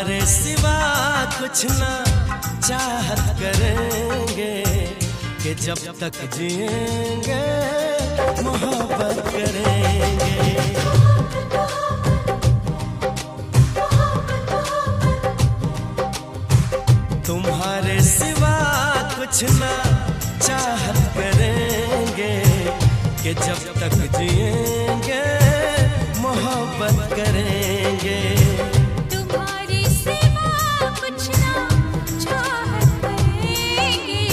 तुम्हारे सिवा कुछ ना चाहत करेंगे कि जब तक जिएंगे मोहब्बत करेंगे। तुम्हारे सिवा कुछ ना चाहत करेंगे कि जब तक जिएंगे मोहब्बत करेंगे। तुम्हारे सिवा कुछ ना चाहत करेंगे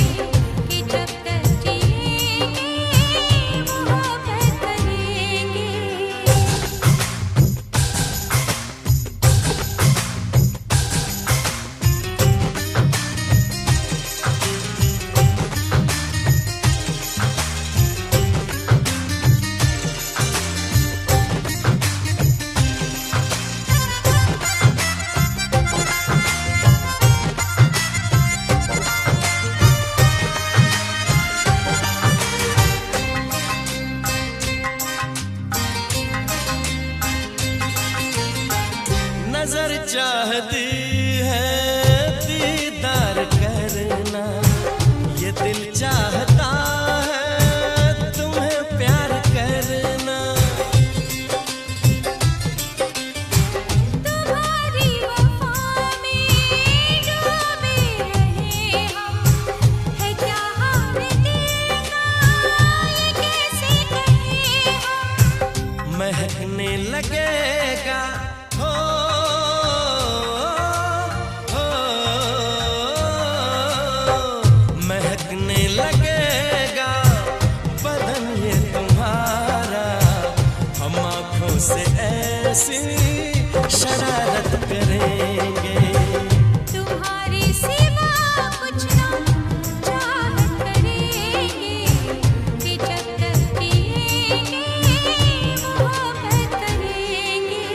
कि जब तक जिएंगे मोहब्बत करेंगे। नजर चाहती है दीदार करना, ये दिल चाहता है तुम्हें प्यार करना। तुम्हारी वफा में डूबे रहे हम, है क्या हाल दिल का ये कैसे कहें हम। महकने लगेगा हो महकने लगेगा बदन ये तुम्हारा, हम आँखों से ऐसी शरारत करेंगे। तुम्हारे सिवा कुछ ना चाहत करेंगे कि जब तक जिएंगे मोहब्बत करेंगे।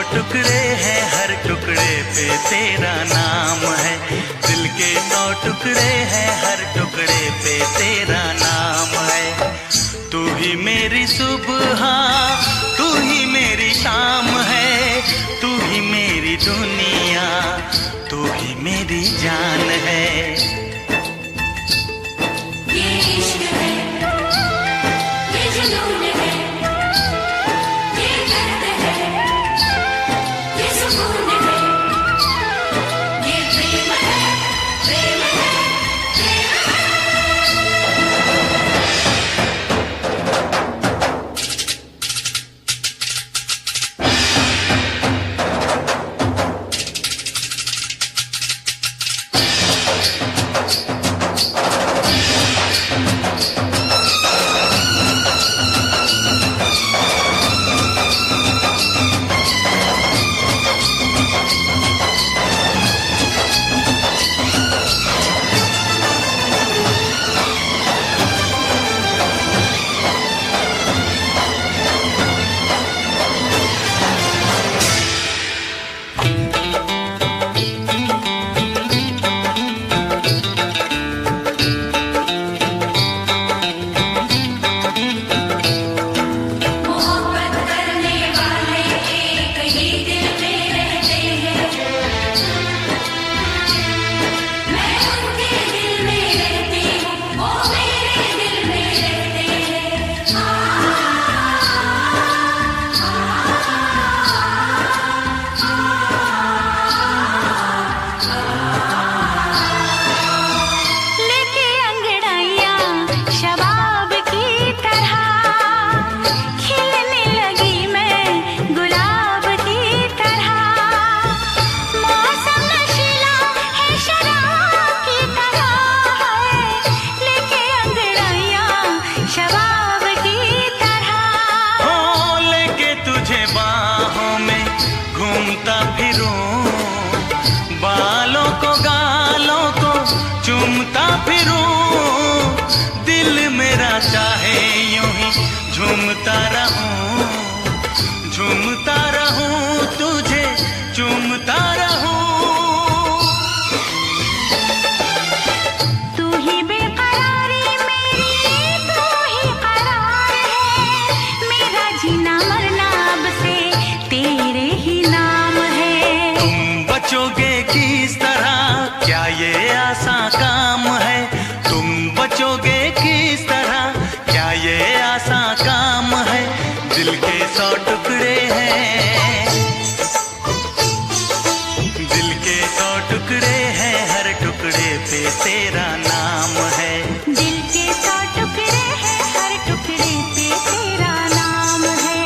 टुकड़े हैं, हर टुकड़े पे तेरा नाम है। दिल के 100 टुकड़े हैं, हर टुकड़े पे तेरा नाम है। तू ही मेरी सुबह, तू ही मेरी शाम है। तू ही मेरी दुनिया, तू ही मेरी जान है। ये इश्क है, ये जुनून है, ये दर्द है, ये सुकून है, ये प्रेम है, प्रेम है, प्रेम है। घूमता फिरूं, बालों को गालों को चूमता फिरूं। दिल मेरा चाहे यूं ही झूमता रहूं, झूमता रहूं, तुझे चूमता रहूं। तू ही बेकरारी मेरी, तू ही करार है। मेरा जीना मरना अब से तेरे ही नाम है। तुम बचोगे किस तरह, क्या ये आसान काम है? तुम बचोगे किस तरह, क्या ये आसान काम है? दिल के 100 टुकड़े हैं, दिल के 100 टुकड़े हैं, हर टुकड़े पे तेरा नाम है। दिल के 100 टुकड़े हैं, हर टुकड़े पे तेरा नाम है।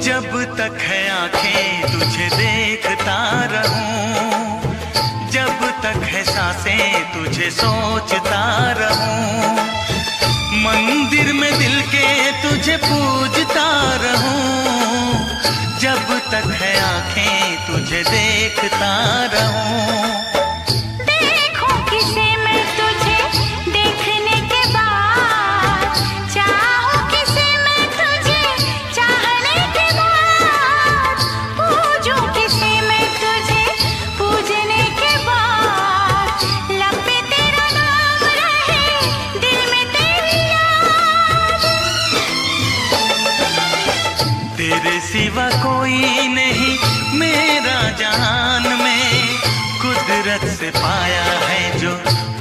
जब तक है आंखें तुझे देखता रहूं, जब तक है सांसें तुझे सोचता रहूं। मंदिर में दिल के तुझे पूजता रहूं, जब तक है आंखें तुझे देखता रहूं। देखूं किसे मैं तुझे देखने के बाद, चाहूं किसे मैं तुझे चाहने के बाद, पूजूं किसे मैं तुझे पूजने के बाद। लब पे तेरा नाम रहे, दिल में तेरी याद। तेरे सिवा कोई नहीं मेरा जहान में, कुदरत से पाया है जो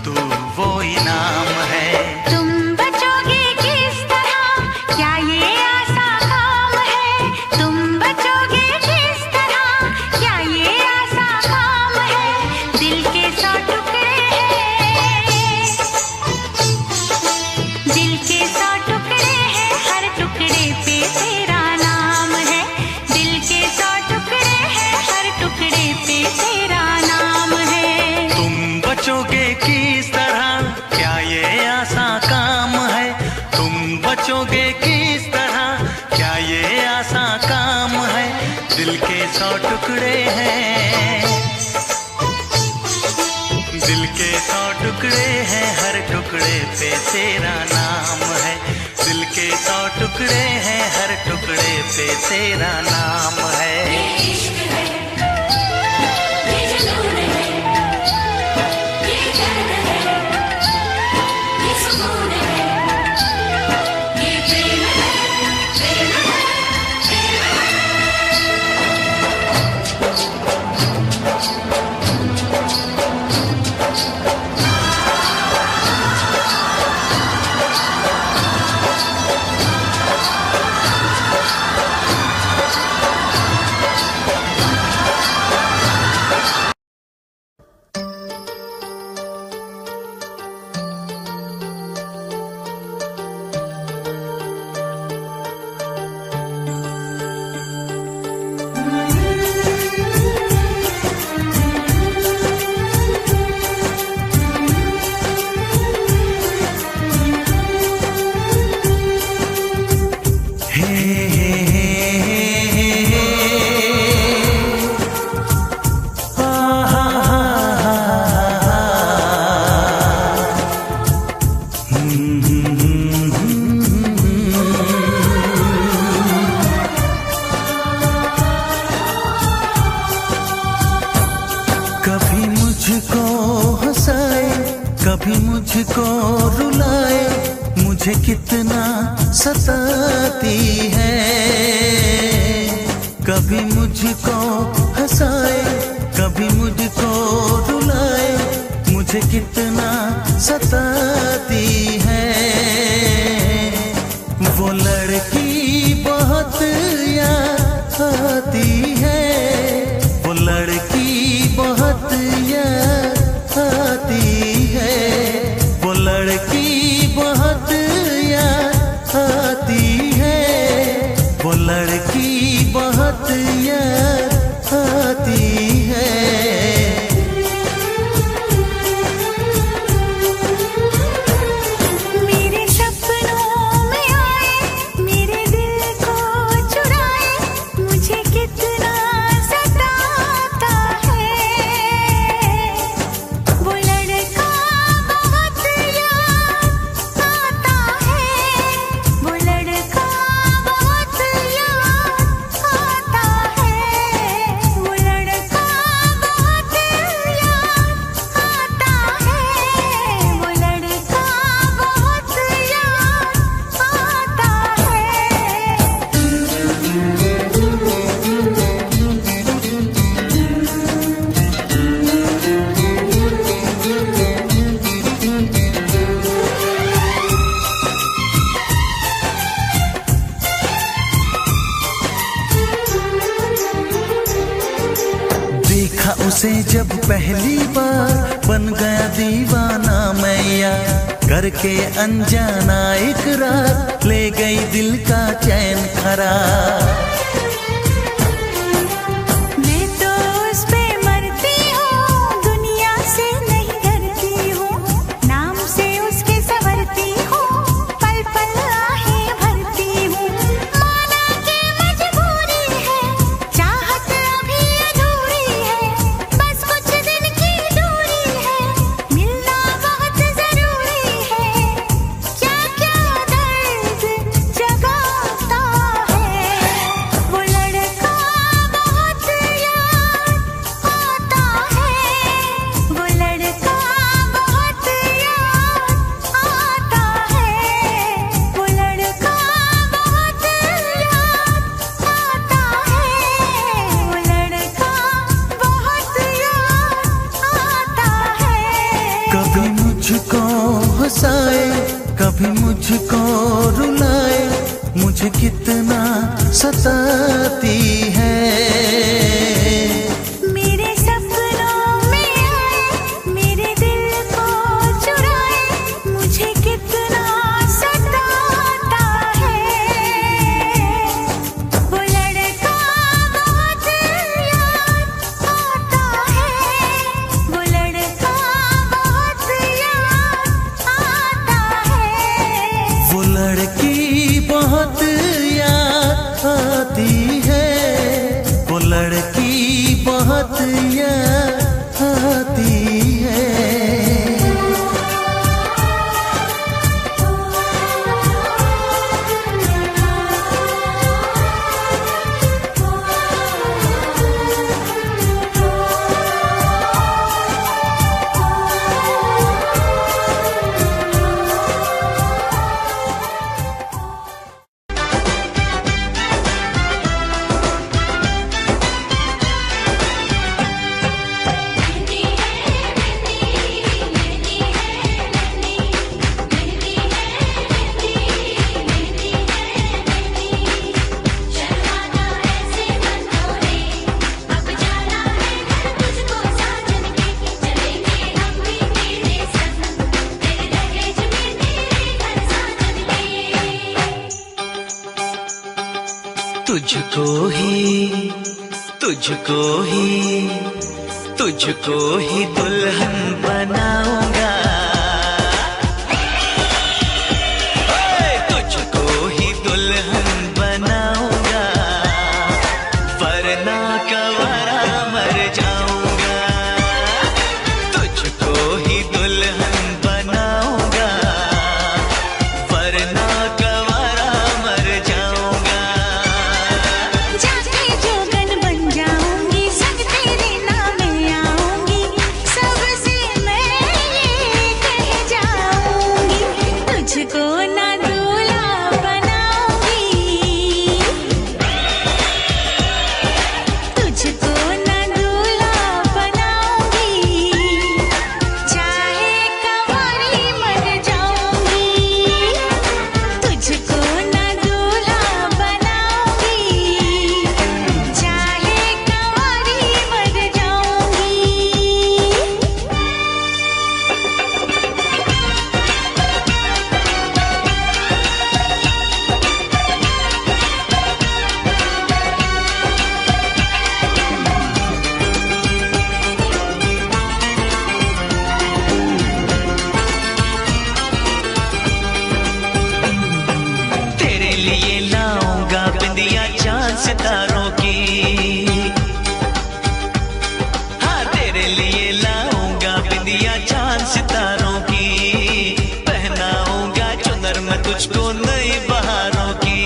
तू वो इनाम है। तुम बचोगे किस तरह, क्या ये आसान काम है? तुम बचोगे किस तरह, क्या ये आसान काम है? दिल के 100 टुकड़े हैं, दिल के हैं, हर टुकड़े पे तेरा नाम है। दिल के 100 टुकड़े हैं, हर टुकड़े पे तेरा नाम है। ये इश्क है, ये जुनून है, ये दर्द है, ये सुकून है, ये प्रेम है, प्रेम है, प्रेम है। कभी मुझको हंसाए, कभी मुझको रुलाए, मुझे कितना सताती है। कभी मुझको हंसाए, कभी मुझको रुलाए, मुझे कितना सताती है। वो लड़की बहुत याद आती है, वो लड़की बहुत याद आती है, वो लड़की बहुत याद आती है, वो लड़की बहुत याद आती है। मेरे सपनों में आए, मेरे दिल को चुराए, मुझे कितना सताता है। वो लड़का बहुत याद आता है, वो लड़का बहुत याद आता है, वो लड़का बहुत याद आता है, वो लड़का बहुत याद आता देखा उसे जब पहली बार, बन गया दीवाना मैया, करके अनजाना इकरार, ले गई दिल का चैन करार। मैं तो उस पे मरती हूँ, दुनिया से नहीं डरती हूँ, नाम से उसके संवरती हूँ, पल पल आहें भरती हूँ। माना कि मजबूरी है, चाहत अभी अधूरी है, बस कुछ दिन की दूरी है, मिलना बहुत जरूरी है। क्या क्या दर्द जगाता है, वो लड़का बहुत याद आता है, वो लड़का बहुत याद आता है, वो लड़का बहुत याद आता है, वो लड़का बहुत याद आता है। कभी मुझको हंसाए, कभी मुझको रुलाए, मुझे कितना सताती है। मेरे सपनों में आए, मेरे दिल को चुराए, मुझे कितना सताता है। वो लड़का बहुत याद आता है, वो लड़का बहुत याद आता है। वो लड़की बहुत याद आती है, वो लड़की तुझको ही तुझको ही तुझको ही दुल्हन बनाऊंगा, तुझको ही दुल्हन बनाऊंगा, वरना कवारा मर जाऊंगा। तुझको ही दुल्हन बनाऊंगा, वरना कवारा मर जाऊंगा। जाके जोगन बन जाऊंगी, संग तेरे नाम आऊंगी, सबसे मैं ये कह जाऊंगी, तुझको ना दूल्हा बनाऊंगी, तुझको ना दूल्हा बनाऊंगी, चाहे कंवारी मर जाऊंगी, तुझको ना दूल्हा बनाऊंगी, चाहे कंवारी मर जाऊंगी। तेरे लिए लाऊंगा बिंदिया चांद सितारों की, हाँ तेरे लिए लाऊंगा बिंदिया चांद सितारों की, पहनाऊंगा चुनर मैं तुझको नई बहारों की।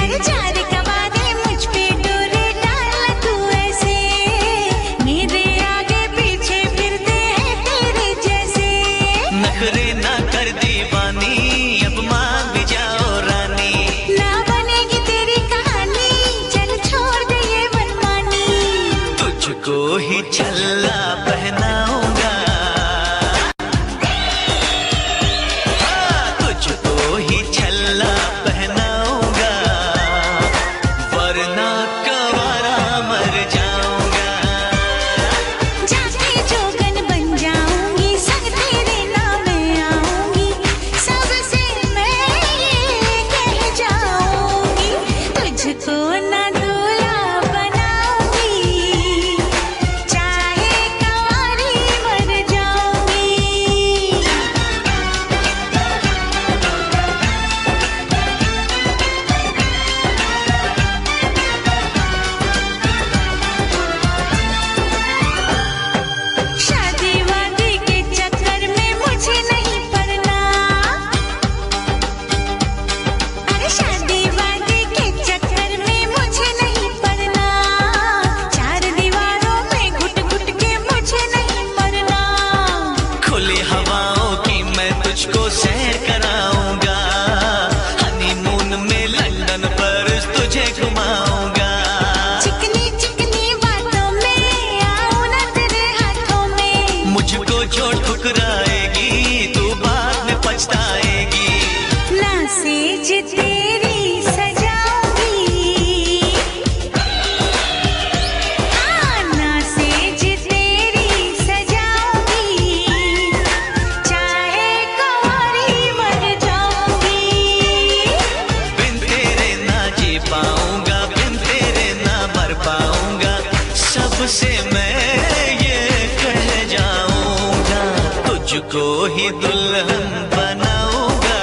अरे चार कवारे मुझ पे डोरे डाल तू ऐसे, मेरे आगे पीछे फिरते हैं तेरे जैसे, नखरे ना कर दीवानी, अब मान भी जाओ रानी। ना बनेगी तेरी कहानी, चल छोड़ दे ये मनमानी, तुझको ही छल्ला पहनाऊंगा, तुझको ही छल्ला पहनाऊंगा, वरना कवारा मर जाऊंगा। जाके जोगन बन जाऊंगी, संग तेरे नाम आऊंगी, सबसे मैं ये कह जाऊंगी, तुझको ना दूल्हा बनाऊंगी, चाहे कंवारी मर जाऊंगी। शादी वादी के चक्कर में मुझे नहीं पड़ना, अरे शादी वादी के चक्कर में मुझे नहीं पड़ना, चार दीवारों में घुट घुट के मुझे नहीं मरना, खुली हवाओं की मैं तुझको सैर कराऊंगा, हनीमून में लंदन पर तुझे घुमाऊंगा। चिकनी चिकनी बातों में आऊं ना तेरे हाथों में, मुझको जो ठुकराएगी तू बाद में पछताएगी। ना सेज तेरी सजाऊंगी, हाँ ना सेज तेरी सजाऊंगी, चाहे कंवारी मर जाऊंगी, बिन तेरे ना जी पाऊंगा, बिन तेरे ना मर पाऊंगा, सबसे मैं ये कह जाऊंगा, तुझको ही दुल्हन बनाऊंगा,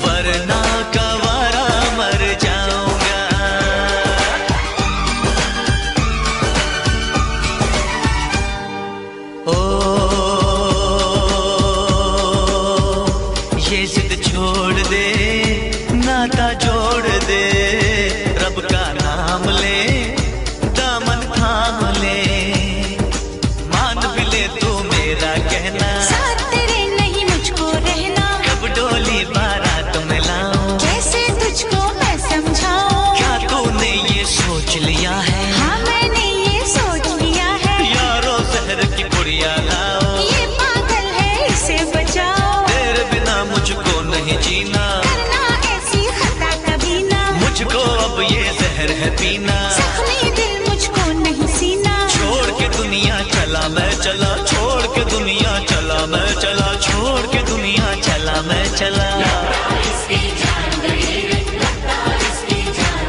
वरना कवारा मर जाऊंगा। ओ ये जिद छोड़ दे, नाता जोड़ दे, रब का नाम ले, दामन थाम ले, मान भी ले तू मेरा कहना, साथ तेरे नहीं मुझको रहना, कब डोली बारात में लाऊं, कैसे तुझको मैं समझाऊं, क्या तूने ये सोच लिया है, हाँ मैंने ये सोच लिया है, यारो जहर की पुड़िया लाओ, ये पागल है इसे बचाओ, तेरे बिना मुझको नहीं जीना, करना ऐसी खता कभी ना, मुझको अब ये जहर है पीना। जख्मी दिल मुझको नहीं सीना, छोड़ के दुनिया चला मैं चला, छोड़ के दुनिया चला मैं चला, छोड़ के दुनिया चला मैं चला। इसकी जान गई, लगता इसकी जान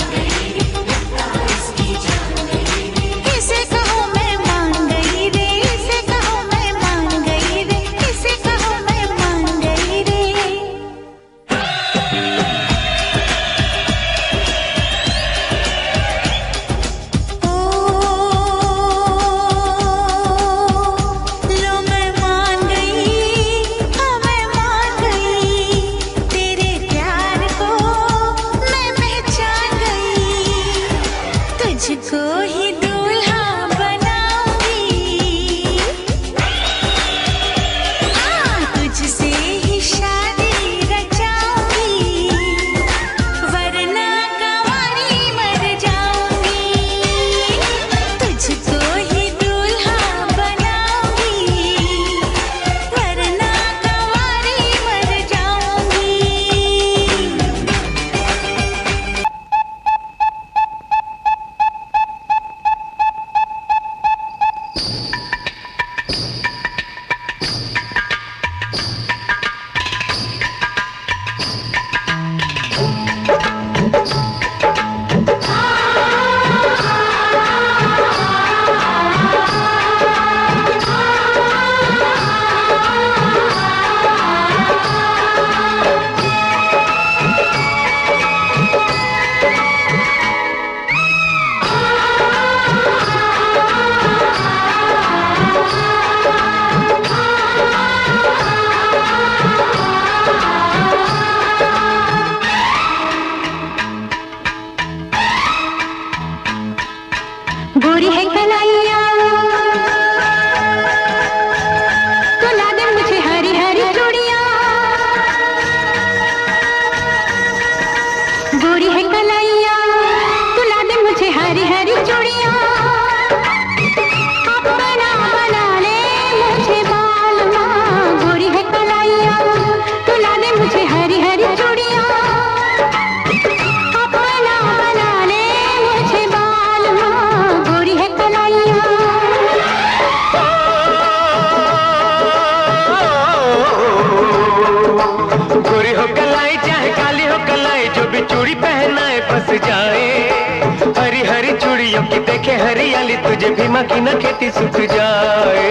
देखे हरियाली तुझे भी की न खेती सूख जाए।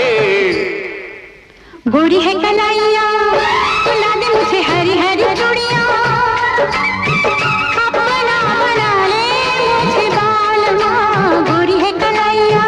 गोरी है कलाइया सुला दे मुझे हरी हरी चूड़ियां, अपना बना ले मुझे बालमा। गोरी है कलाइया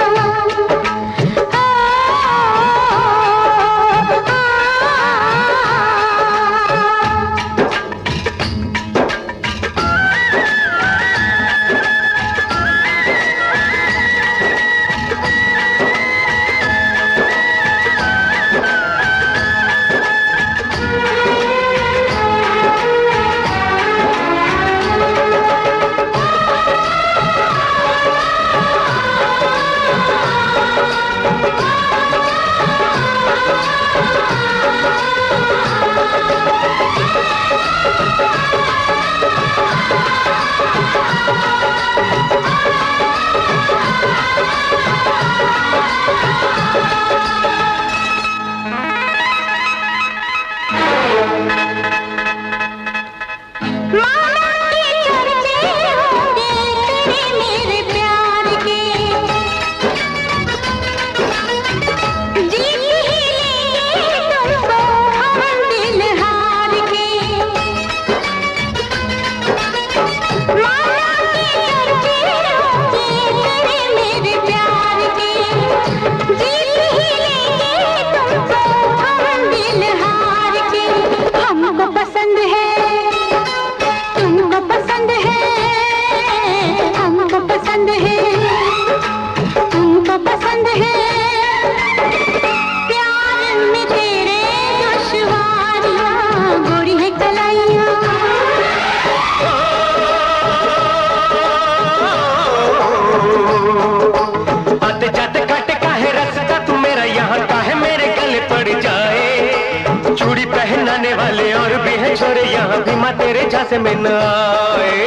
तेरे झांसे में न आए।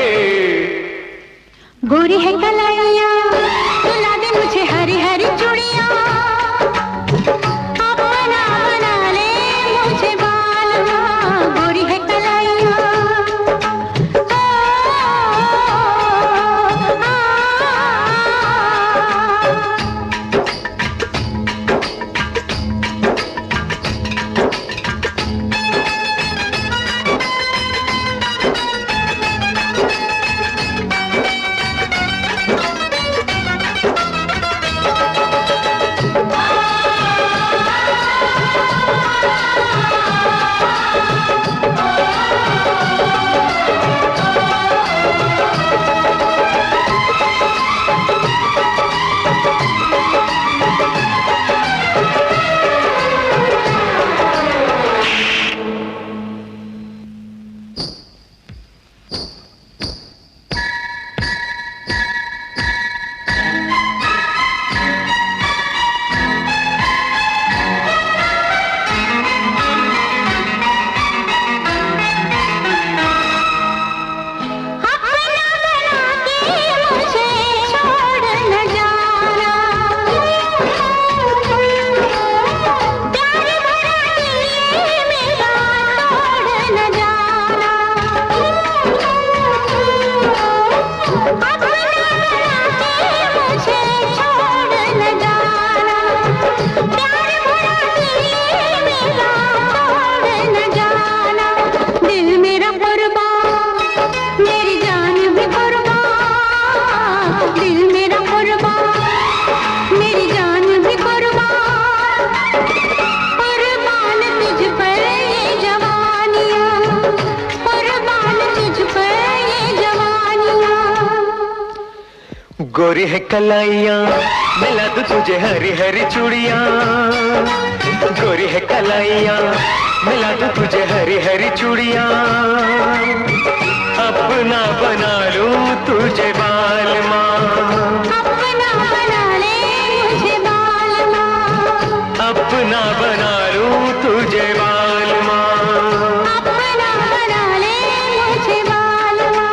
गोरी है कलाइया सुला दे मुझे हरी हरी चूड़ियां, अपना बना ले मुझे बालमा। गोरी है कलाइया गोरी है कलाइया मिला दूं तुझे हरी हरी चूड़ियां। गोरी है कलाइया मिला दूं तुझे हरी हरी चूड़ियां, अपना बना लूं तुझे बालमा। अपना बना ले मुझे बालमा, अपना बना लूं तुझे बालमा। अपना बना ले मुझे बालमा।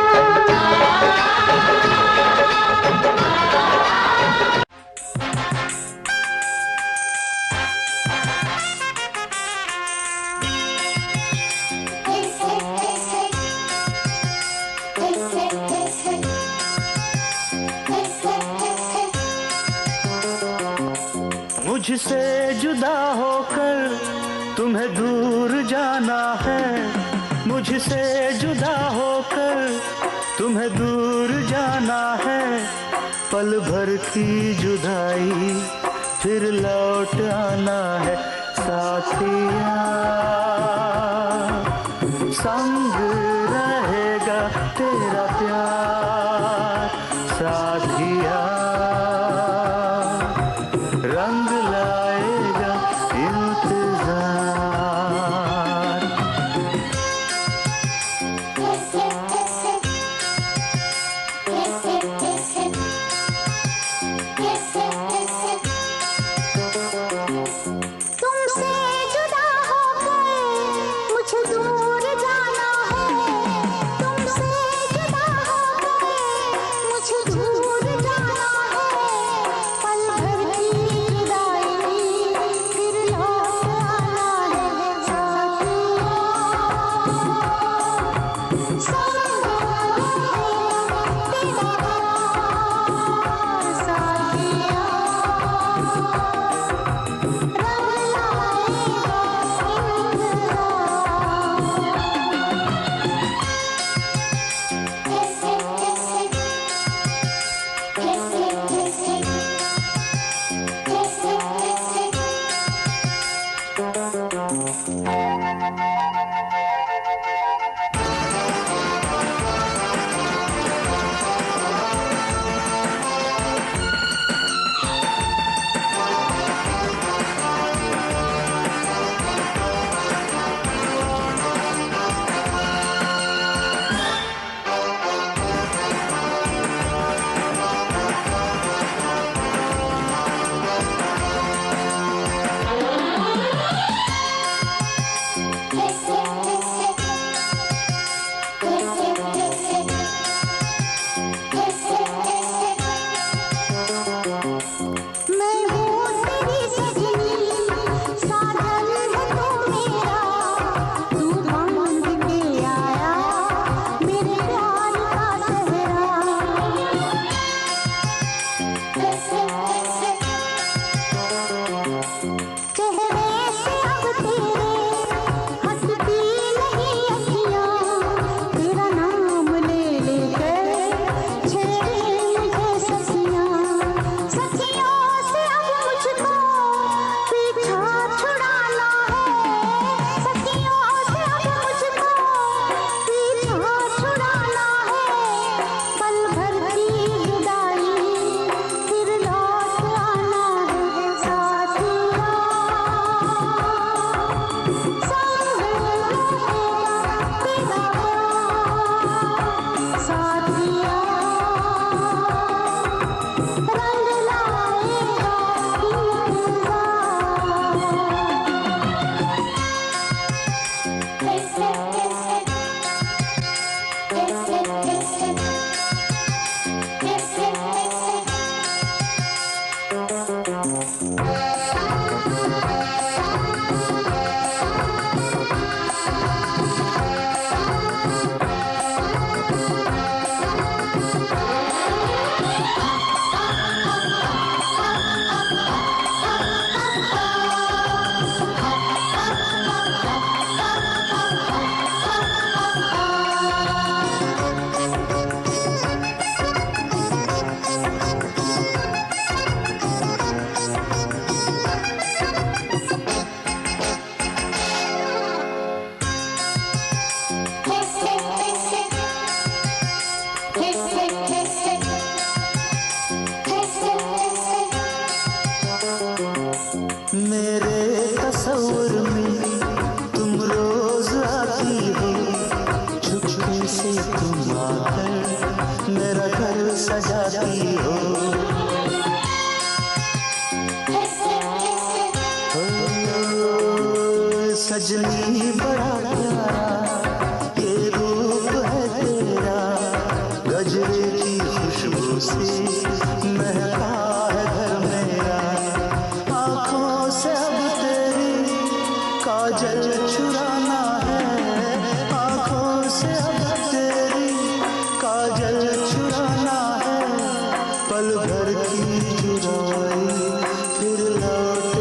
मुझसे जुदा होकर तुम्हें दूर जाना है, मुझसे जुदा होकर तुम्हें दूर जाना है। पल भर की जुदाई फिर लौट आना है। साथिया संग रहेगा तेरा प्यार, साथिया रंग लाएगा इंतजार। तुमसे जुदा होकर मुझे दूर जाना है, तुमसे जुदा होकर मुझे दूर जाना है। पल भर की जुदाई फिर लौट आना है। साथिया संग रहेगा तेरा प्यार, साथिया मैं हूँ तेरी सजनी, साजन है तू मेरा, तू बांध के आया मेरे प्यार का सेहरा। चेहरे से अब तेरे हंसती नहीं अखियाँ, तेरा नाम ले लेकर छेड़े मुझे सखियाँ। सखियों से अब मुझको पीछा छुड़ाना है, सखियों से अब मुझको पीछा छुड़ाना है। पल भर की जुदाई फिर लौट आना है। साथिया संग रहेगा तेरा प्यार, साथिया रंग लाएगा मेरे तस्वीर में तुम रोज आती हो, चुपके से तुम आकर मेरा घर सजाती हो। सजनी बड़ा प्यारा ये रूप है तेरा, गजरे की खुशबू से महका है घर मेरा। आँखों से अब तेरी काजल चुराना है, आँखों से अब तेरी काजल चुराना है। पल भर की जुदाई फिर लौट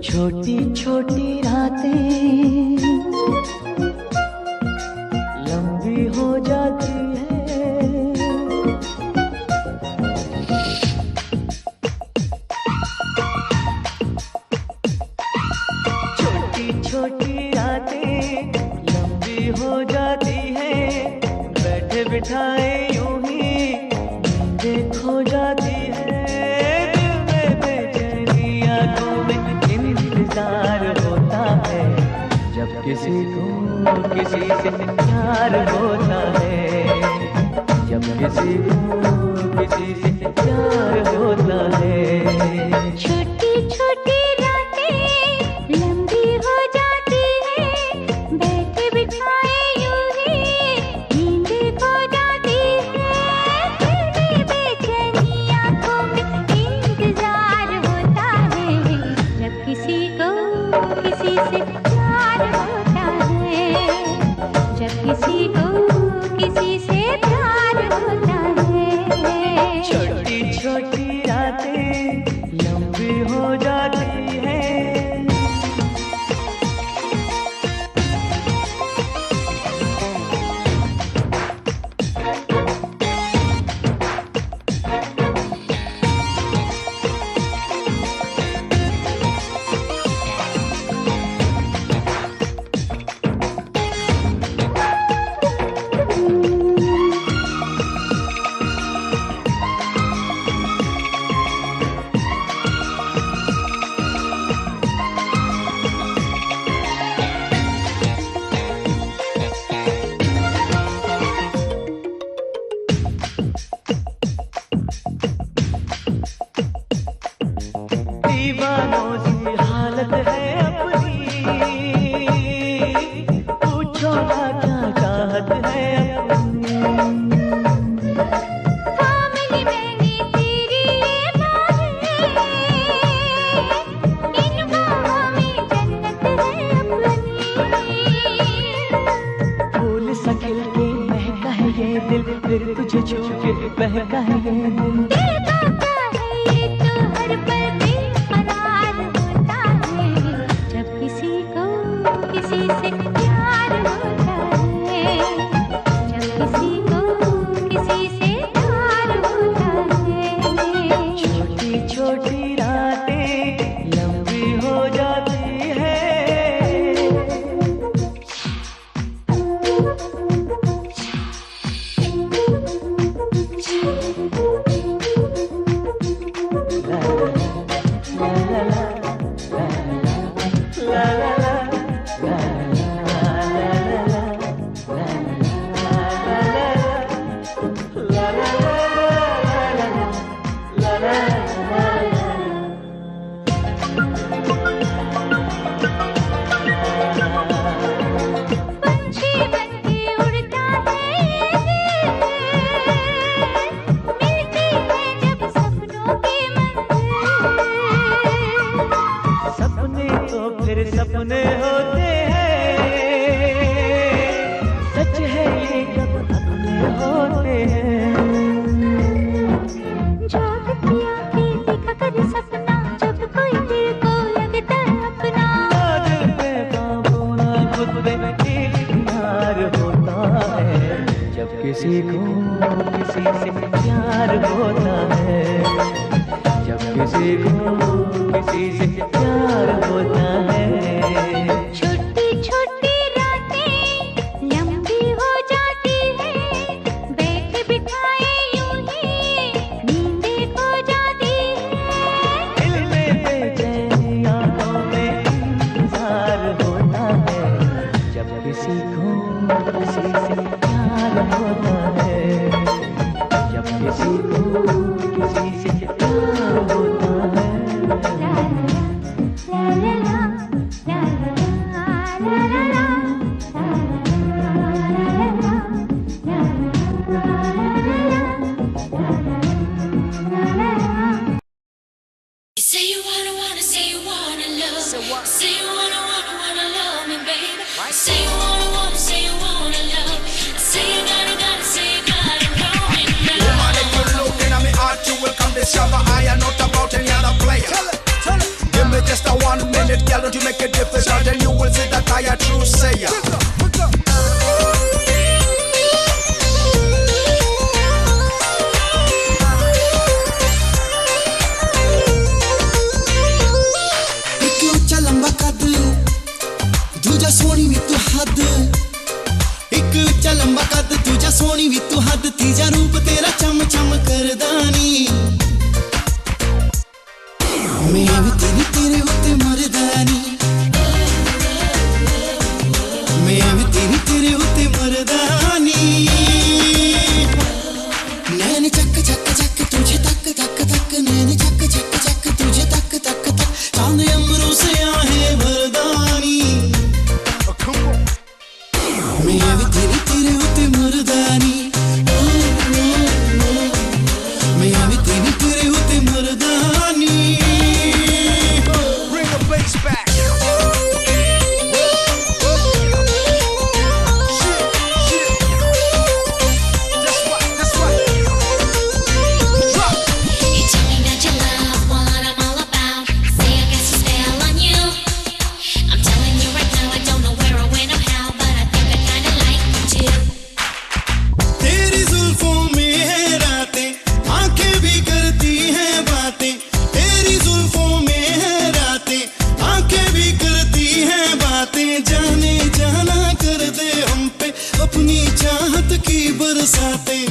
छोटी छोटी रातें लंबी हो जाती है, छोटी छोटी रातें लंबी हो जाती है, बैठे बिठाए यूं ही नींदें खो जाती है, दिल में बेचैनी आंखों में इंतजार होता है, जब किसी को किसी से प्यार होता है, जब किसी को किसी से प्यार होता है। छोटी छोटी रातें लंबी हो जाती है, बैठे बिठाए यूं ही नींद खो जाती है, दिल में बेचैनी आंखों में इंतजार होता है, जब किसी को किसी से प्यार होता है, जब किसी को किसी से प्यार होता है। छोटी छोटी रातें लंबी हो जाती है। दीवानों सी हालत है अपनी, पूछो ना क्या चाहत है अपनी। थामली मैंने तेरी ये बाहें, इन बाहों में जन्नत है अपनी। फूल सा खिल के महका है ये दिल, फिर तुझे छू के बहका है ये दिल। दिल कहता है ये तो हर पल बेकरार होता है, जब किसी को किसी से प्यार होता है, जब किसी को किसी से प्यार होता है। छोटी छोटी रातें लंबी हो जाती है। पंछी बनके उड़ता है ये दिल, मिलती है जब सपनों की मंजिल। सपने तो फिर सपने होते हैं, सच है ये कब अपने होते हैं। जागती आंखें देखा कर सपना, जब कोई दिल को लगता है अपना। दिल पे काबू ना खुद पे इकरार होता है, जब किसी को किसी से प्यार होता है, जब किसी को किसी से प्यार होता है। छोटी छोटी रातें लंबी हो जाती है, बैठे बिठाए यूं ही नींदें खो जाती है। दिल में बेचैनी आंखों में इंतजार होता है, जब किसी को किसी से प्यार होता है, जब किसी को Say you wanna love me, baby. Say you wanna, say you wanna love. Say you gotta, say you gotta know me now. Woman, if you look in my heart, you will come discover I am not about any other player. Tell it. Give me just a 1 minute, girl, don't you make it difficult, and you will see that I a true sayer. Soni भी तू हद एक उच्चा लंबा कद तुझा सोनी भी तू हद तीजा रूप तेरा चम चम करदानी मैं भी तेरे होते मरदानी मैं भी तेरे होते मरदानी नैन चक चक चक तुझे तक तक तक नैन चक चक चक तुझे तक तक तक चांद अम्बरों से आहे मरदानी मैं भी तेरे होते मर्दानी मैं भी तेरे होते मर्दानी Bring the bass back. That's right. Drop. You tell me that you love what I'm all about. Say I got some spell on you. I'm telling you right now, I don't know where or when or how, but I think I kinda like you too. तेरी जुल्फों में है रातें आंखें भी करती हैं बातें तेरी जुल्फों में है रातें आंखें भी करती हैं बातें जाने जाना कर दे हम पे अपनी चाहत की बरसातें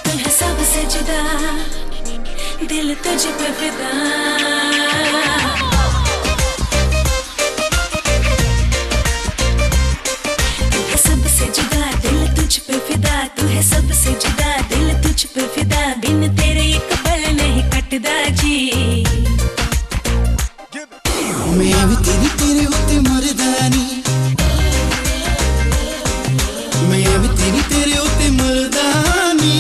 तू है सबसे जुदा, दिल तुझ पे फिदा। तू है सबसे जुदा, दिल तुझ पे फिदा। तू है सबसे जुदा, दिल तुझ पे फिदा। बिन तेरे एक पल नहीं कटदा जी। मैं भी तेरे होते मर्दानी मैं भी तेरे होते मर्दानी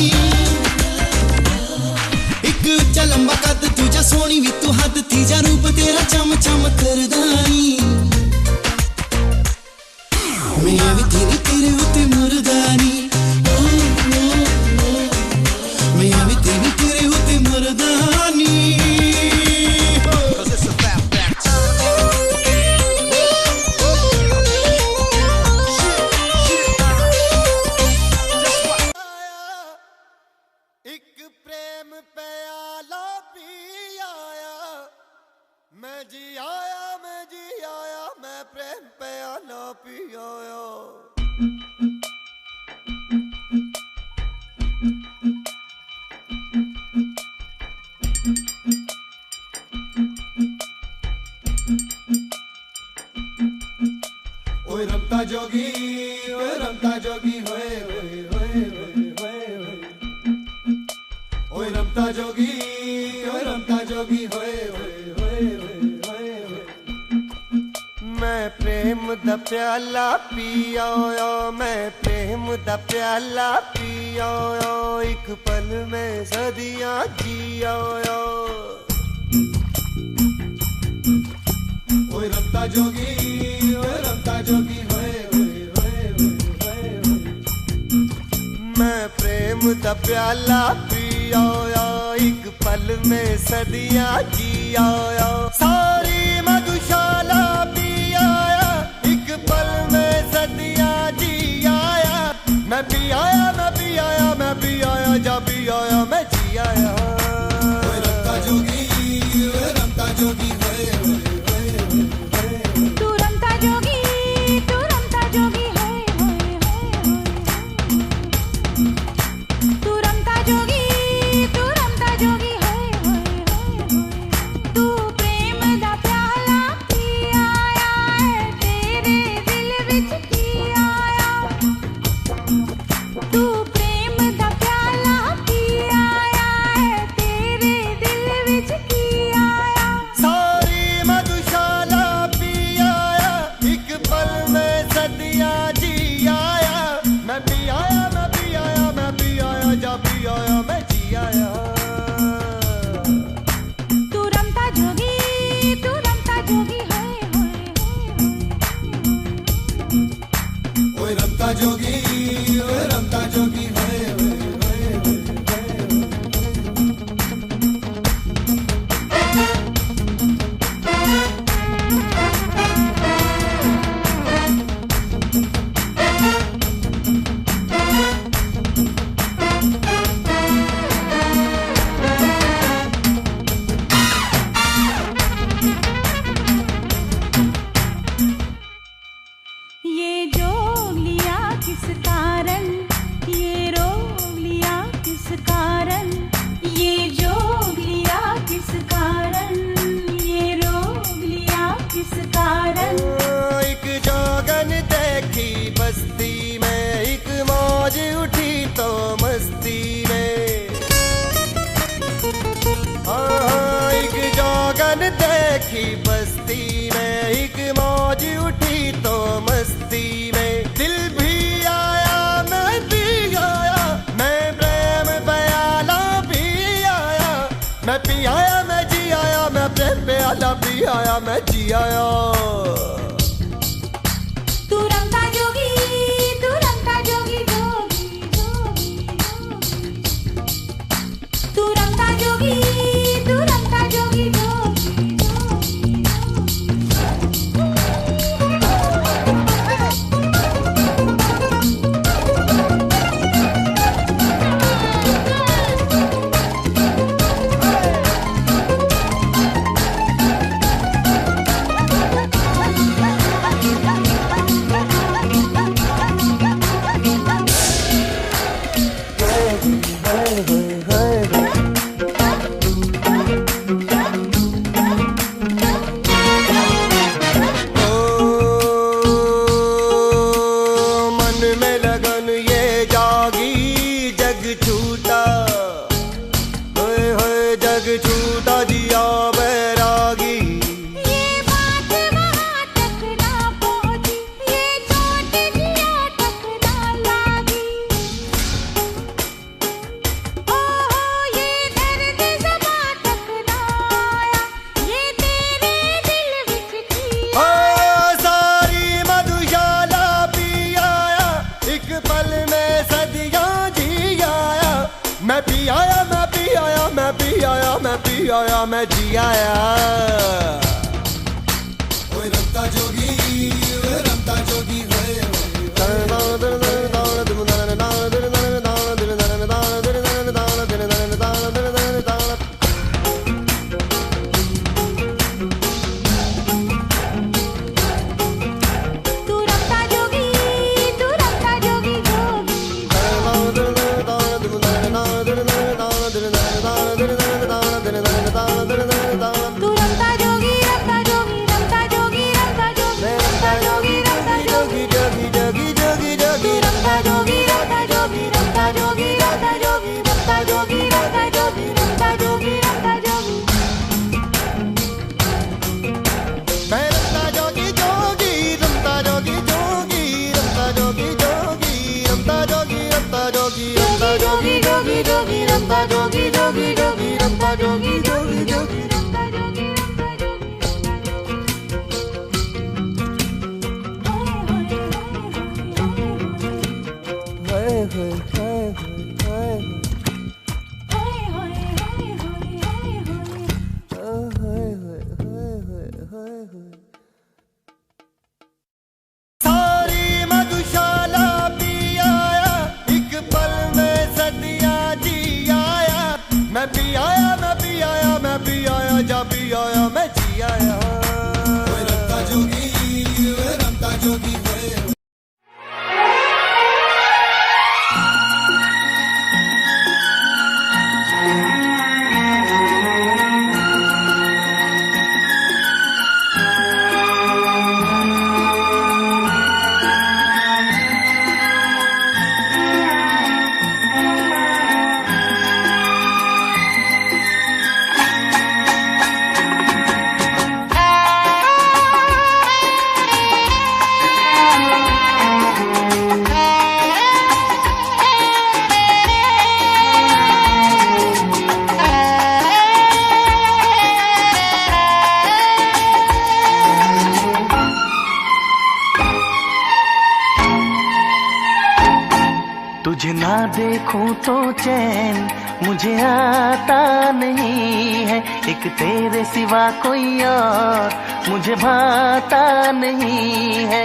एक उच्चा लंबा कद तुझा सोनी भी तू हद तीजा रूप तेरा चम चम करदानी मैं भी तेरे होते मर्दानी मैं भी तेरे होते मर्दानी 'Cause it's about that time. एक प्रेम प्याला पी आया मैं जी आया मैं प्रेम प्याला पी आया ओए रमता जोगी होए होए होए होए होए होए ओए रमता जोगी होए होए होए होए मैं प्रेम दा प्याला पी आया मैं प्रेम दा प्याला पी आया एक पल में सदियां जी आया ओए रमता जोगी होए होए होए मैं प्रेम दा प्याला पी आया एक पल में सदियां जी आया सारी मधुशाला पी आया एक पल में सदियां जी आया मैं भी आया जा भी आया मैं जी आया ओए रमता जोगी होए तू रमता जोगी है तू रमता जोगी है तू प्रेम दा प्याला पी आया है तेरे दिल विच पी आया तू प्रेम दा प्याला पी आया है मैंने देखी बस्ती में, एक मौज उठी तो मस्ती में। दिल भी आया मैं भी आया, मैं प्रेम प्याला भी आया, मैं पी आया मैं जी आया, मैं प्रेम प्याला पी आया मैं जी आया। तू रंगा जोगी, तू रंगा जोगी जोगी जोगी जोगी। तू रंगा जोगी, तू रंगा जोगी जोगी जोगी आया मैं जी आया। ओए रमता जोगी, ओए रमता जोगी, ओए सारी मधुशाला पी आया, एक पल में सदियां जी आया। मैं पी आया मैं पी आया मैं पी आया, जा पी आया मैं जी आया। ओए रमता जोगी, ओए रमता जोगी, ओए तुझे ना देखूं तो चैन मुझे आता नहीं है, एक तेरे सिवा कोई और मुझे भाता नहीं है।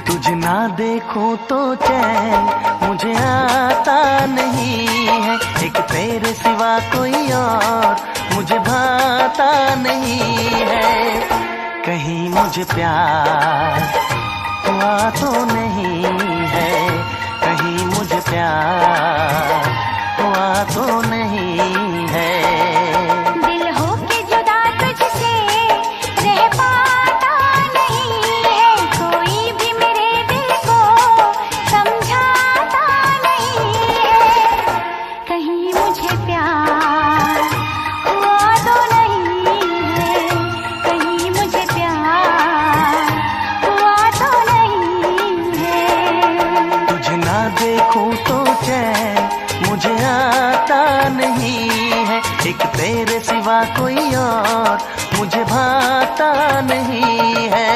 तुझे ना देखूं तो चैन मुझे आता नहीं है, एक तेरे सिवा कोई और मुझे भाता नहीं है। कहीं मुझे प्यार हुआ तो नहीं है, कहीं मुझे प्यार हुआ तो नहीं है। दिल हो के जुदा तुझसे रह पाता नहीं है, कोई भी कोई और मुझे भाता नहीं है।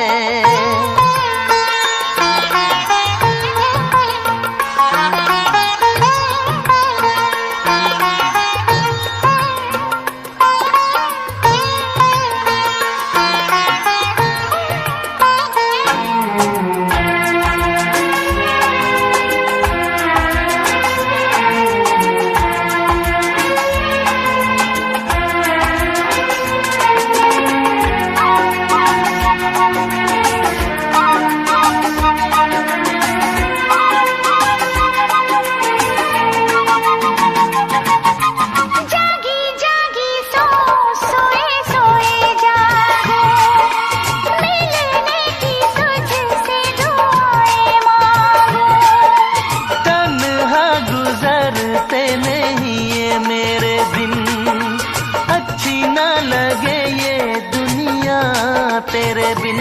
तेरे बिन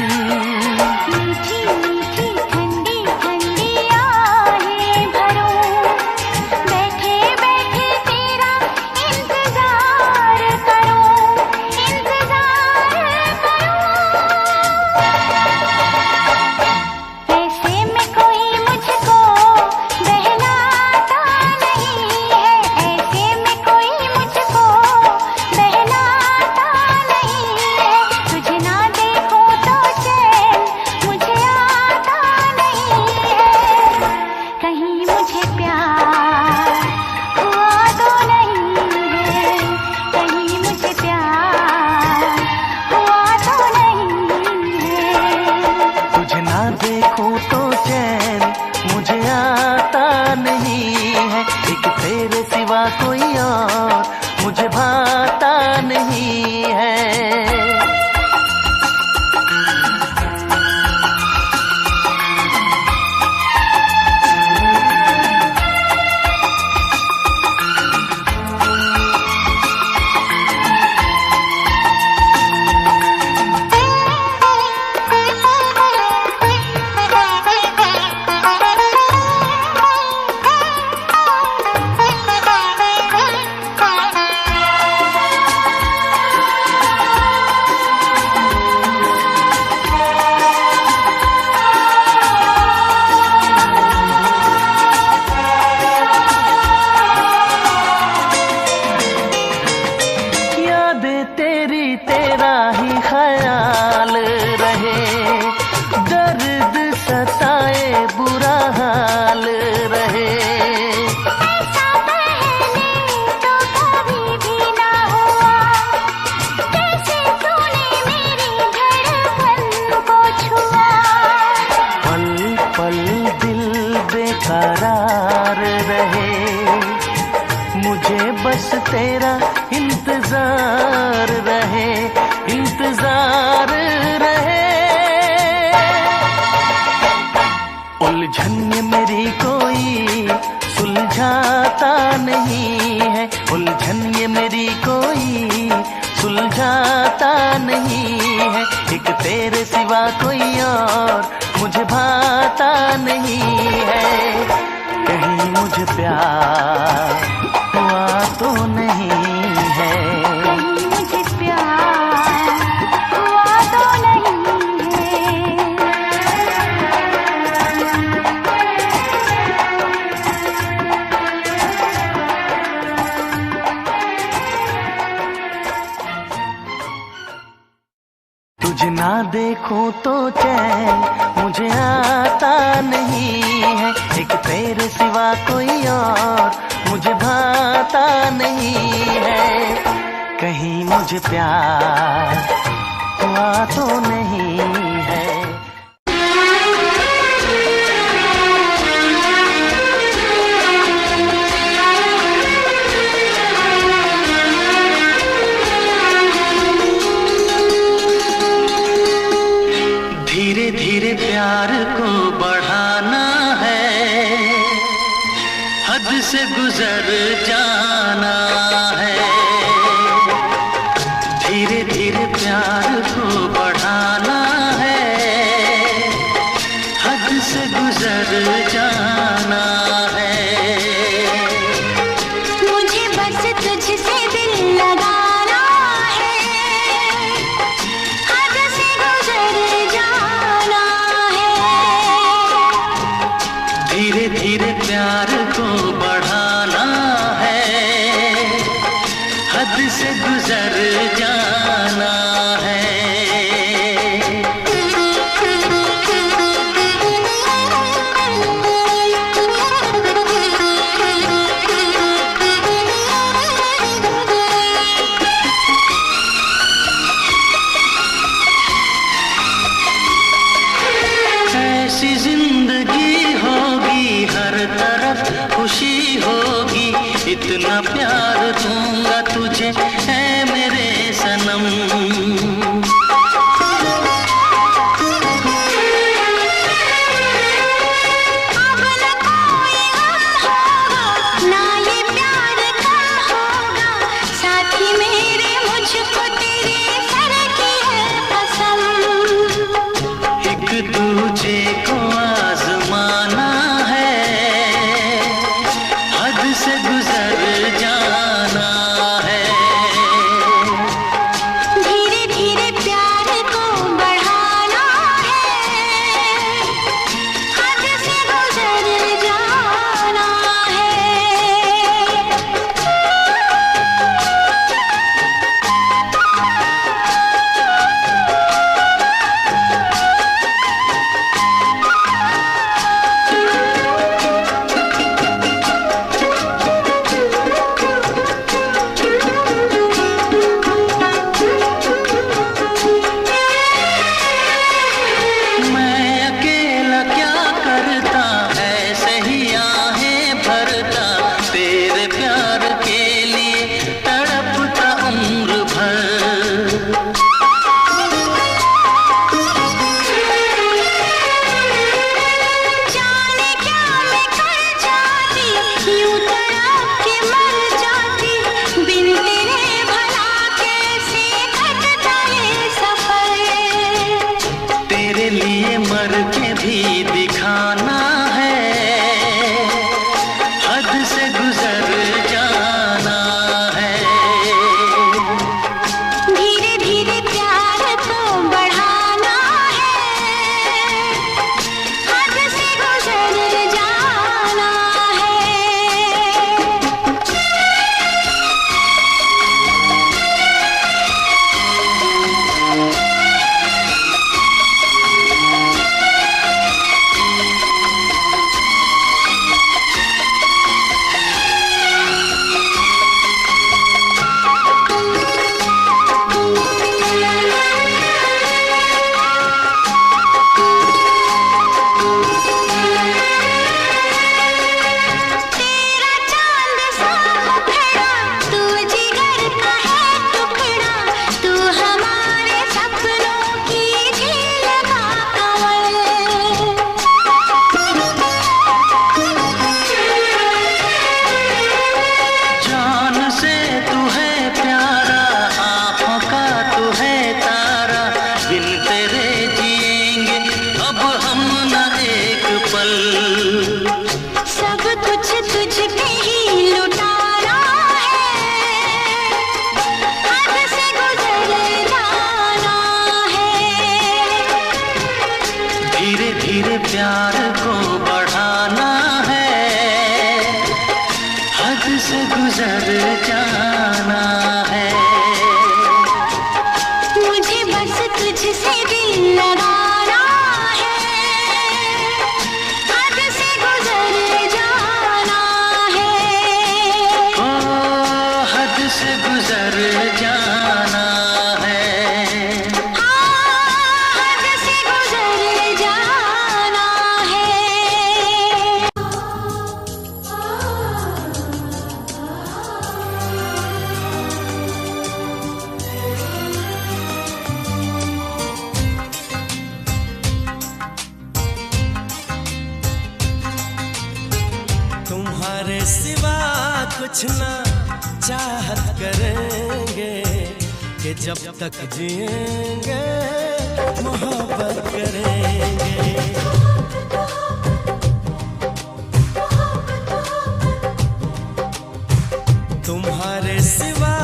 मीठी मीठी ठंडी ठंडी आहें भरूं, बैठे बैठे तेरा इंतजार करूं, इंतजार करूं। ऐसे में कोई मुझको बहलाता नहीं है, ऐसे में कोई मुझको बहलाता नहीं है। तुझे ना देखूं तो चैन मुझे आता नहीं है, कहीं मुझे प्यार हुआ तो नहीं है, कहीं मुझे प्यार हुआ तो नहीं है। तुझे ना देखूं तो चैन मुझे आता नहीं है, एक तेरे सिवा कोई और मुझे भाता नहीं है। यादें तेरी तेरा ही ख्याल रहे, दर्द सताए बुरा हाल रहे। ऐसा पहले तो कभी भी ना हुआ, कैसे तूने मेरी धड़कन को छुआ। पल पल दिल बेकरार रहे, मुझे बस तेरा इंतजार रहे, इंतजार रहे। उलझन ये मेरी कोई सुलझाता नहीं है, उलझन ये मेरी कोई सुलझाता नहीं है, एक तेरे सिवा कोई और मुझे भाता नहीं है। कहीं मुझे प्यार हुआ तो नहीं है, कहीं मुझे प्यार हुआ तो नहीं है। तुझे ना देखूं तो चैन मुझे आता नहीं है, एक तेरे सिवा कोई और मुझे भाता नहीं है। कहीं मुझे प्यार हुआ तो नहीं है। धीरे धीरे प्यार को बढ़ाना है, हद से गुजर जाना है। धीरे धीरे प्यार को बढ़ाना है, हद से गुजर जाना है। मुझे बस तुझसे दिल लगाना है, ऐसी जिंदगी होगी, हर तरफ खुशी होगी, इतना प्यार दूंगा तुझे ऐ मेरे सनम। प्यार को बढ़ाना है, हद से गुजर जाना है। मुझे बस तुझसे दिल लगाना है, हद से गुजर जाना है। ओ हद से गुजर जाना है। तुम्हारे सिवा कुछ ना चाहत करेंगे कि जब तक जिएंगे मोहब्बत करेंगे। तुम्हारे सिवा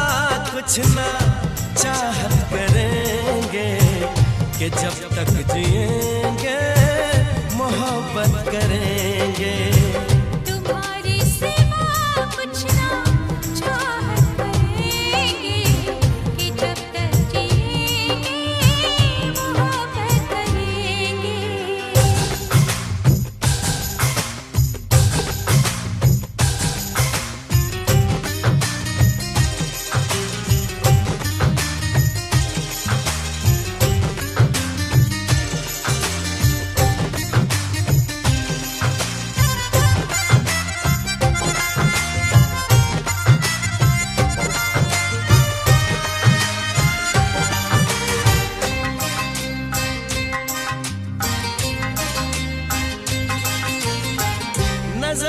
कुछ ना चाहत करेंगे कि जब तक जिएंगे मोहब्बत करेंगे।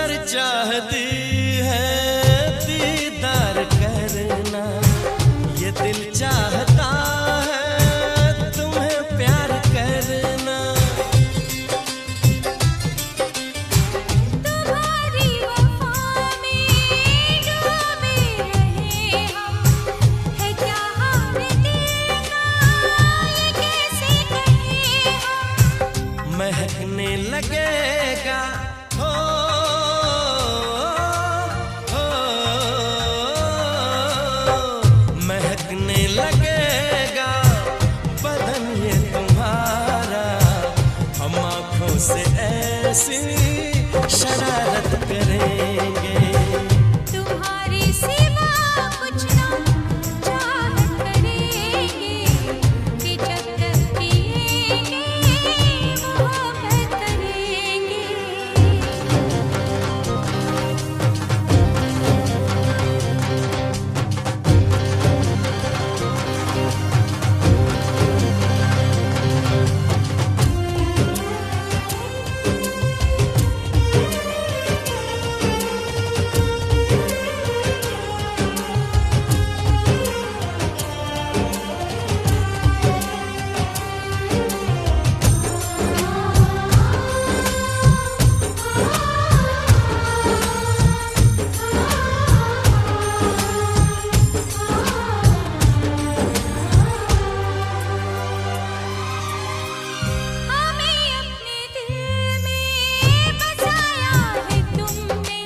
नजर चाहती है दीदार करना, ये दिल चाहता है तुम्हें प्यार करना। तुम्हारी वफा में डूबे रहे हम, है क्या हाल दिल का ये कैसे कहें हम। महकने लगेगा हो, महकने लगेगा बदन ये तुम्हारा, हम आँखों से ऐसी शरारत करेंगे। तुम्हारी सिवा कुछ ना चाहत करेंगे, कि जब तक जिएंगे मोहब्बत करेंगे। हमें अपने दिल में बसाया है तुमने,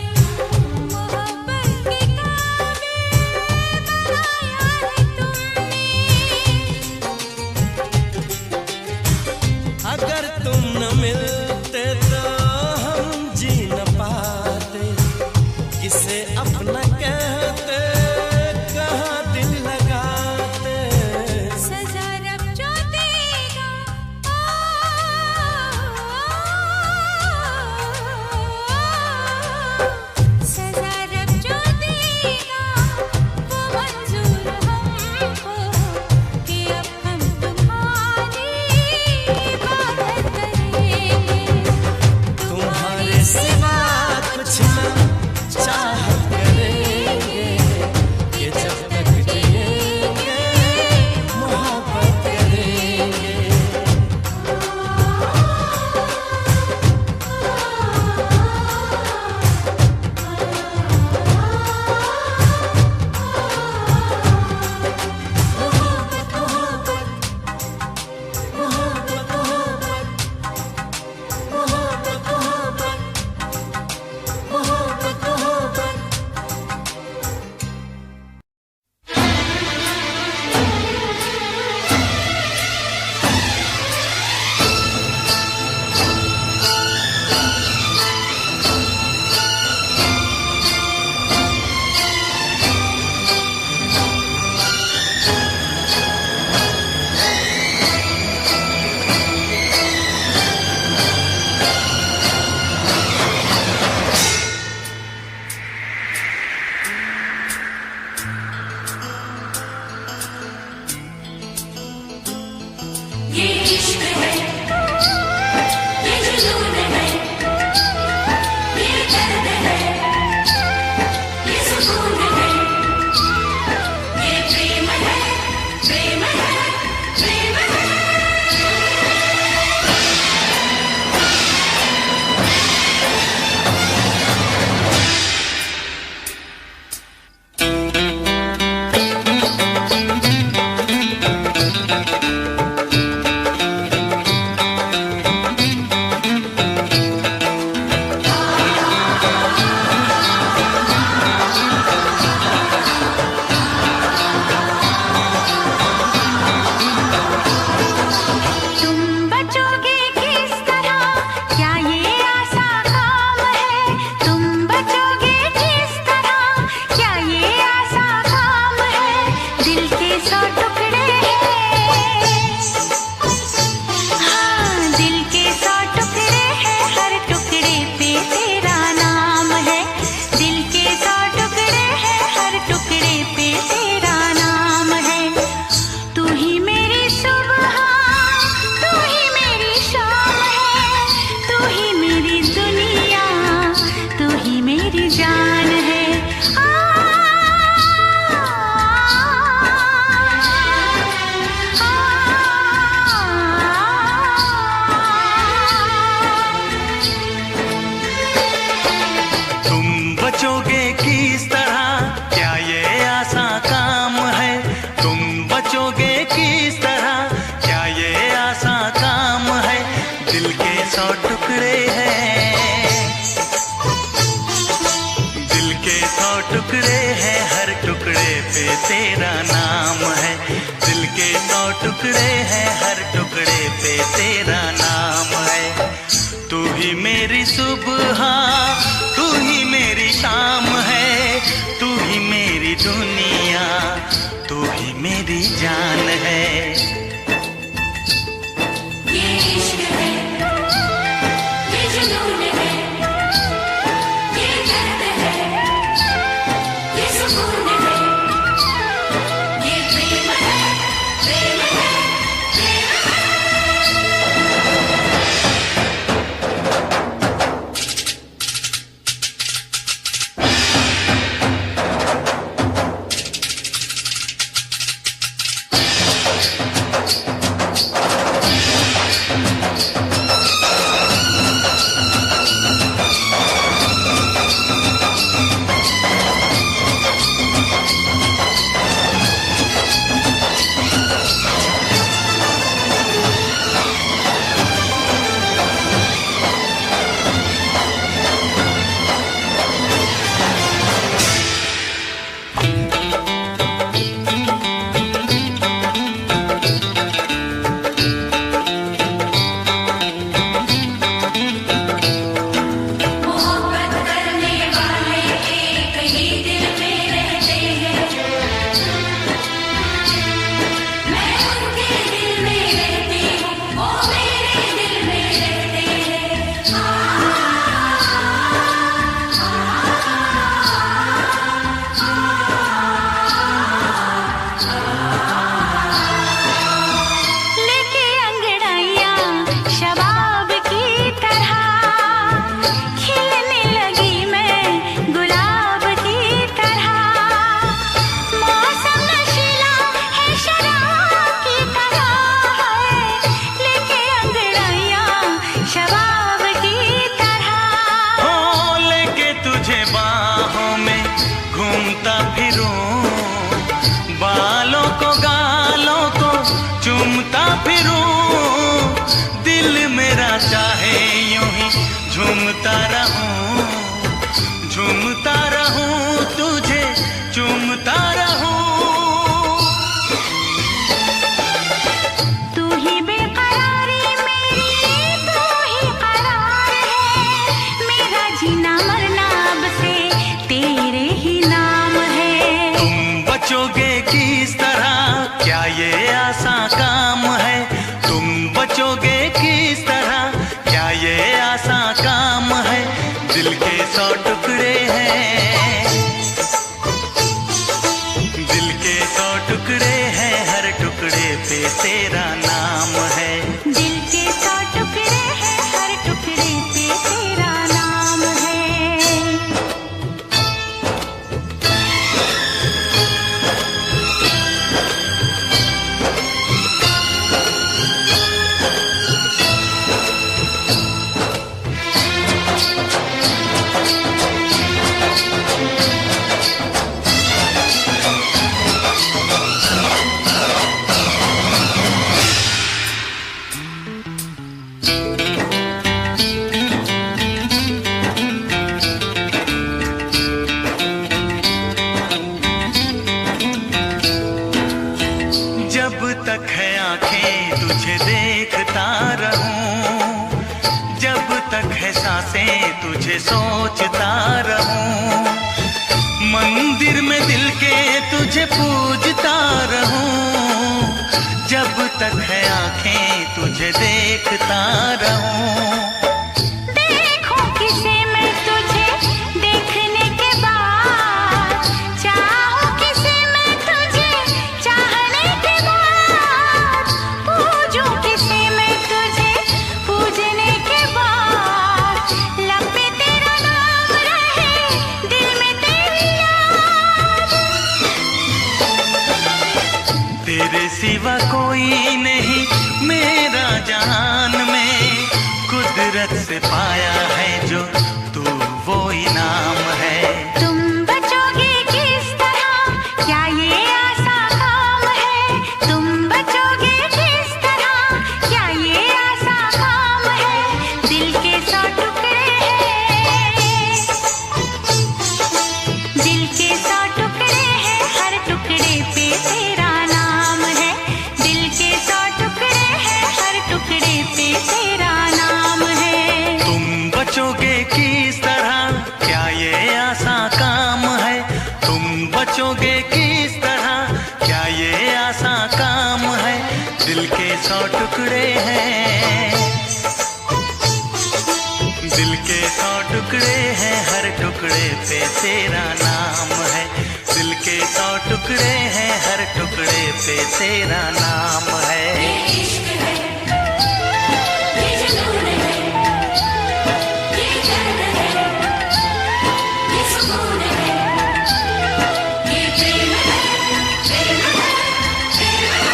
मोहब्बत के काबिल बनाया है तुमने। अगर तुम न मिलते तो हम जी न पाते, किसे अपना कहते कहाँ दिल लगाते। सजा रब जो देगा सजा रब जो देगा वो मंजूर हमको, कि अब हम तुम्हारी इबादत करेंगे। 100 टुकड़े हैं, दिल के 100 टुकड़े हैं, हर टुकड़े पे तेरा नाम है। दिल के 100 टुकड़े हैं, हर टुकड़े पे तेरा नाम है। तू ही मेरी सुबह, तू ही मेरी शाम है, तू ही मेरी दुनिया, तू ही मेरी जान है। ये इश्क है, ये जुनून है, ये दर्द है, ये सुकून है, ये प्रेम है, प्रेम है, प्रेम है। झूमता फिरूं, दिल मेरा चाहे यूं ही झूमता रहूं, झूमता रहूं, तुझे चूमता रहूं। तू ही बेकरारी मेरी, तू ही करार है, मेरा जीना मरना अब से तेरे ही नाम है। तुम बचोगे किस तरह, क्या ये आसान काम है? तुम बचोगे किस तरह, क्या ये आसान काम है? दिल के 100 टुकड़े हैं, दिल के 100 टुकड़े हैं, हर टुकड़े पे तेरा नाम है। दिल के 100 टुकड़े हैं, हर टुकड़े पे तेरा नाम है। जब तक है आंखें तुझे देखता रहूं, जब तक है सांसें तुझे सोचता रहूं, मंदिर में दिल के तुझे पूजता रहूं, जब तक है आंखें तुझे देखता रहूं। देखूं किसे मैं तुझे देखने के बाद, चाहूं किसे मैं तुझे चाहने के बाद, पूजूं किसे मैं तुझे पूजने के बाद, लब पे तेरा नाम रहे, दिल में तेरी याद। तेरे सिवा कोई नहीं मेरा जहान में, कुदरत से पाया है जो तू वो इनाम है। तुम बचोगे किस तरह, क्या ये आसान काम है? तुम बचोगे किस तरह, क्या ये आसान काम है? पे तेरा नाम है। दिल के 100 टुकड़े हैं, हर टुकड़े पे तेरा नाम है। ये इश्क है, ये जुनून है, ये दर्द है, ये सुकून है, ये प्रेम है, प्रेम है, प्रेम है।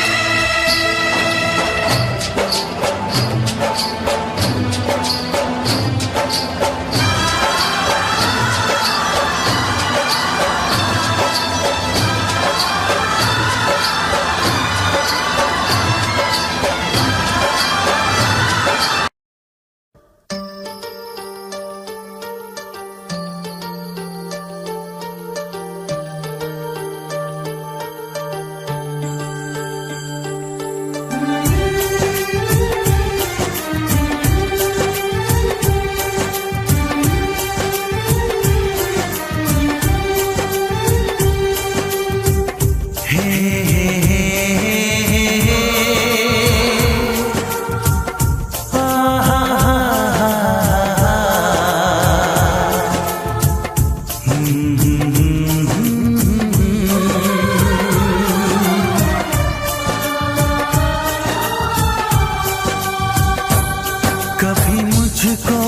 कभी मुझको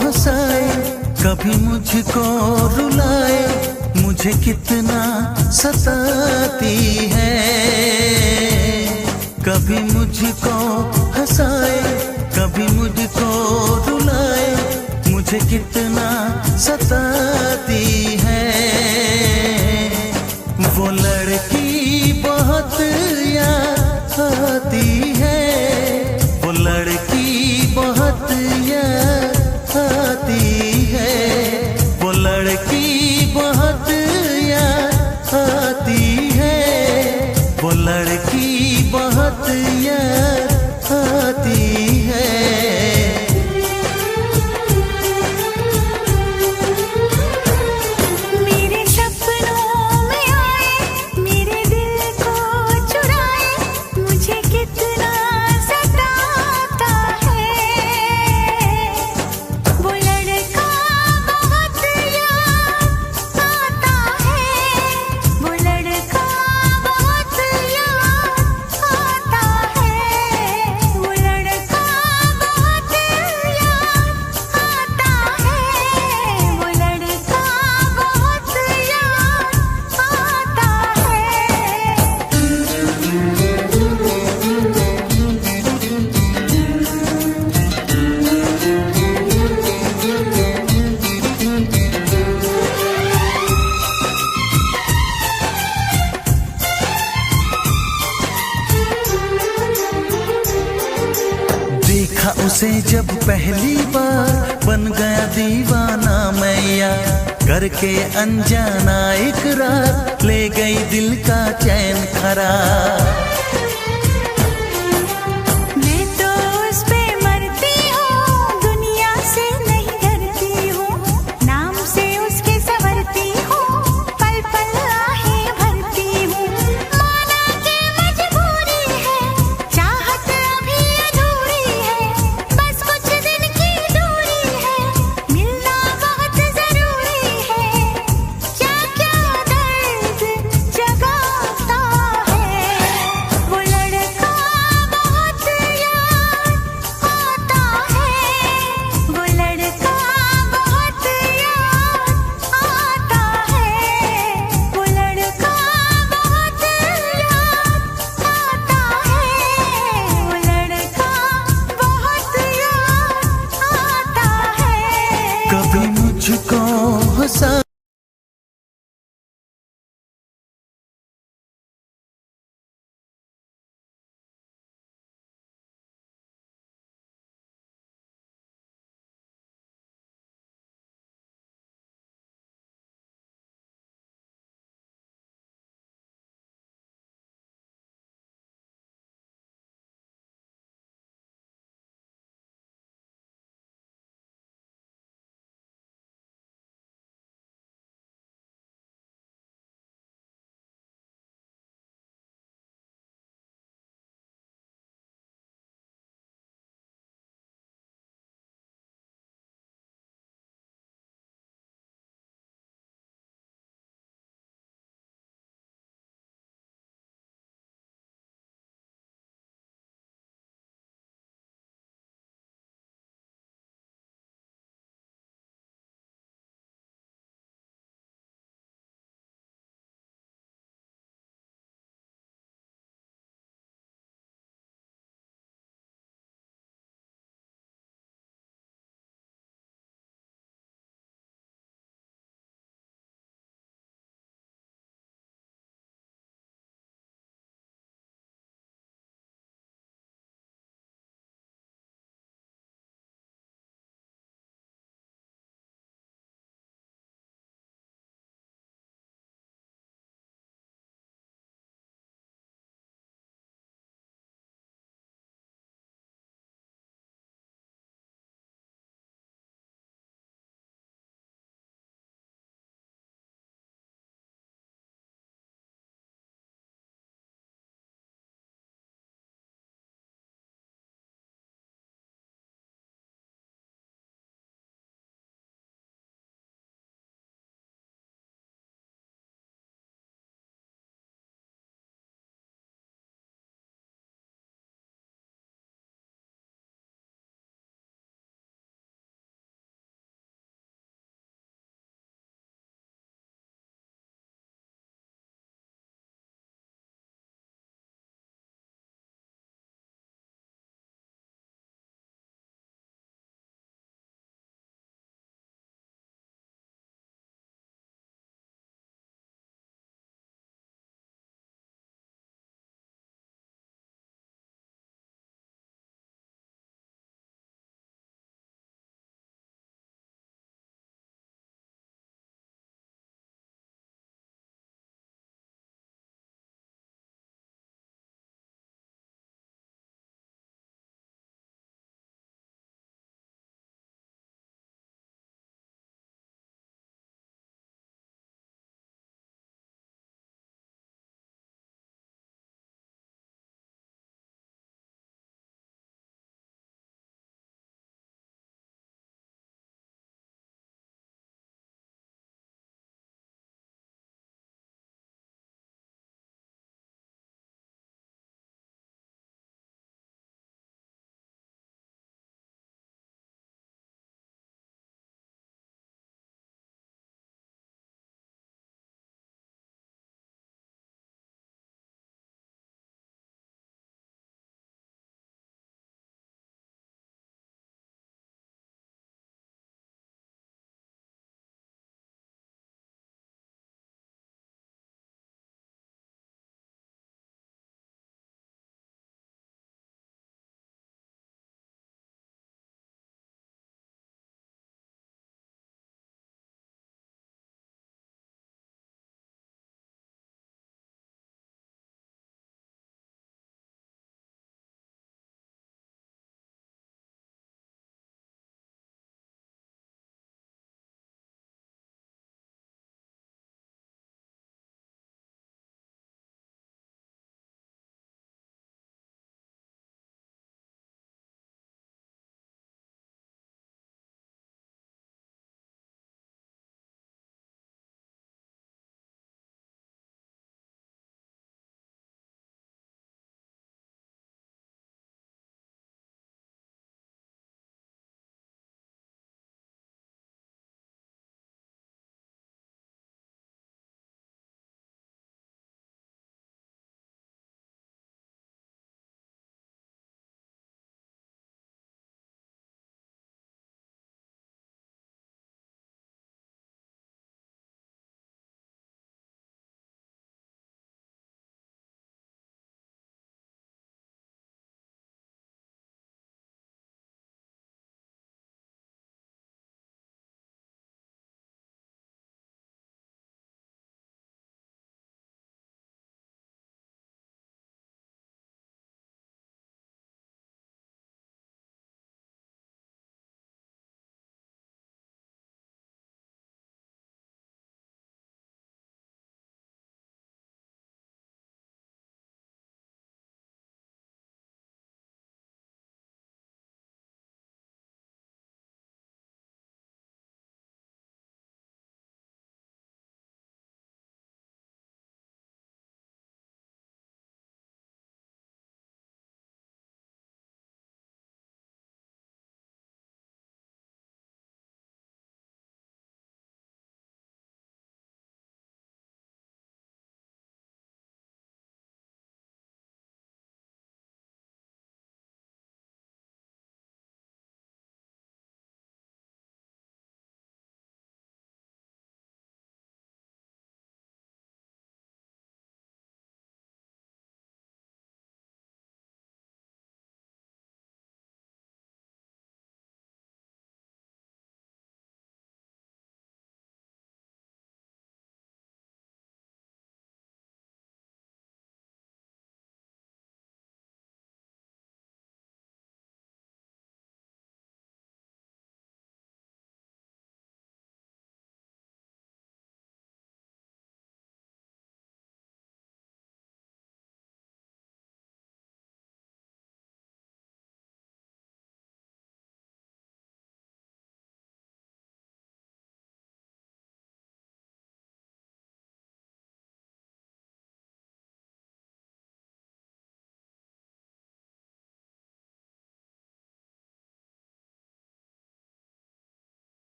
हंसाए, कभी मुझको रुलाए, मुझे कितना सताती है। कभी मुझको हंसाए, कभी मुझको रुलाए, मुझे कितना सताती है। वो लड़की बहुत याद आती है, वो लड़की बहुत याद आती है, वो लड़की बहुत याद आती है, वो लड़की बहुत याद आती है। मेरे सपनों में आए, मेरे दिल को चुराए, मुझे कितना सताता है। वो लड़का बहुत याद आता है, वो लड़का बहुत याद आता है, वो लड़का बहुत याद आता है, वो लड़का बहुत याद आता देखा उसे जब पहली बार, बन गया दीवाना मैया, करके अनजाना इकरार, ले गई दिल का चैन खराब।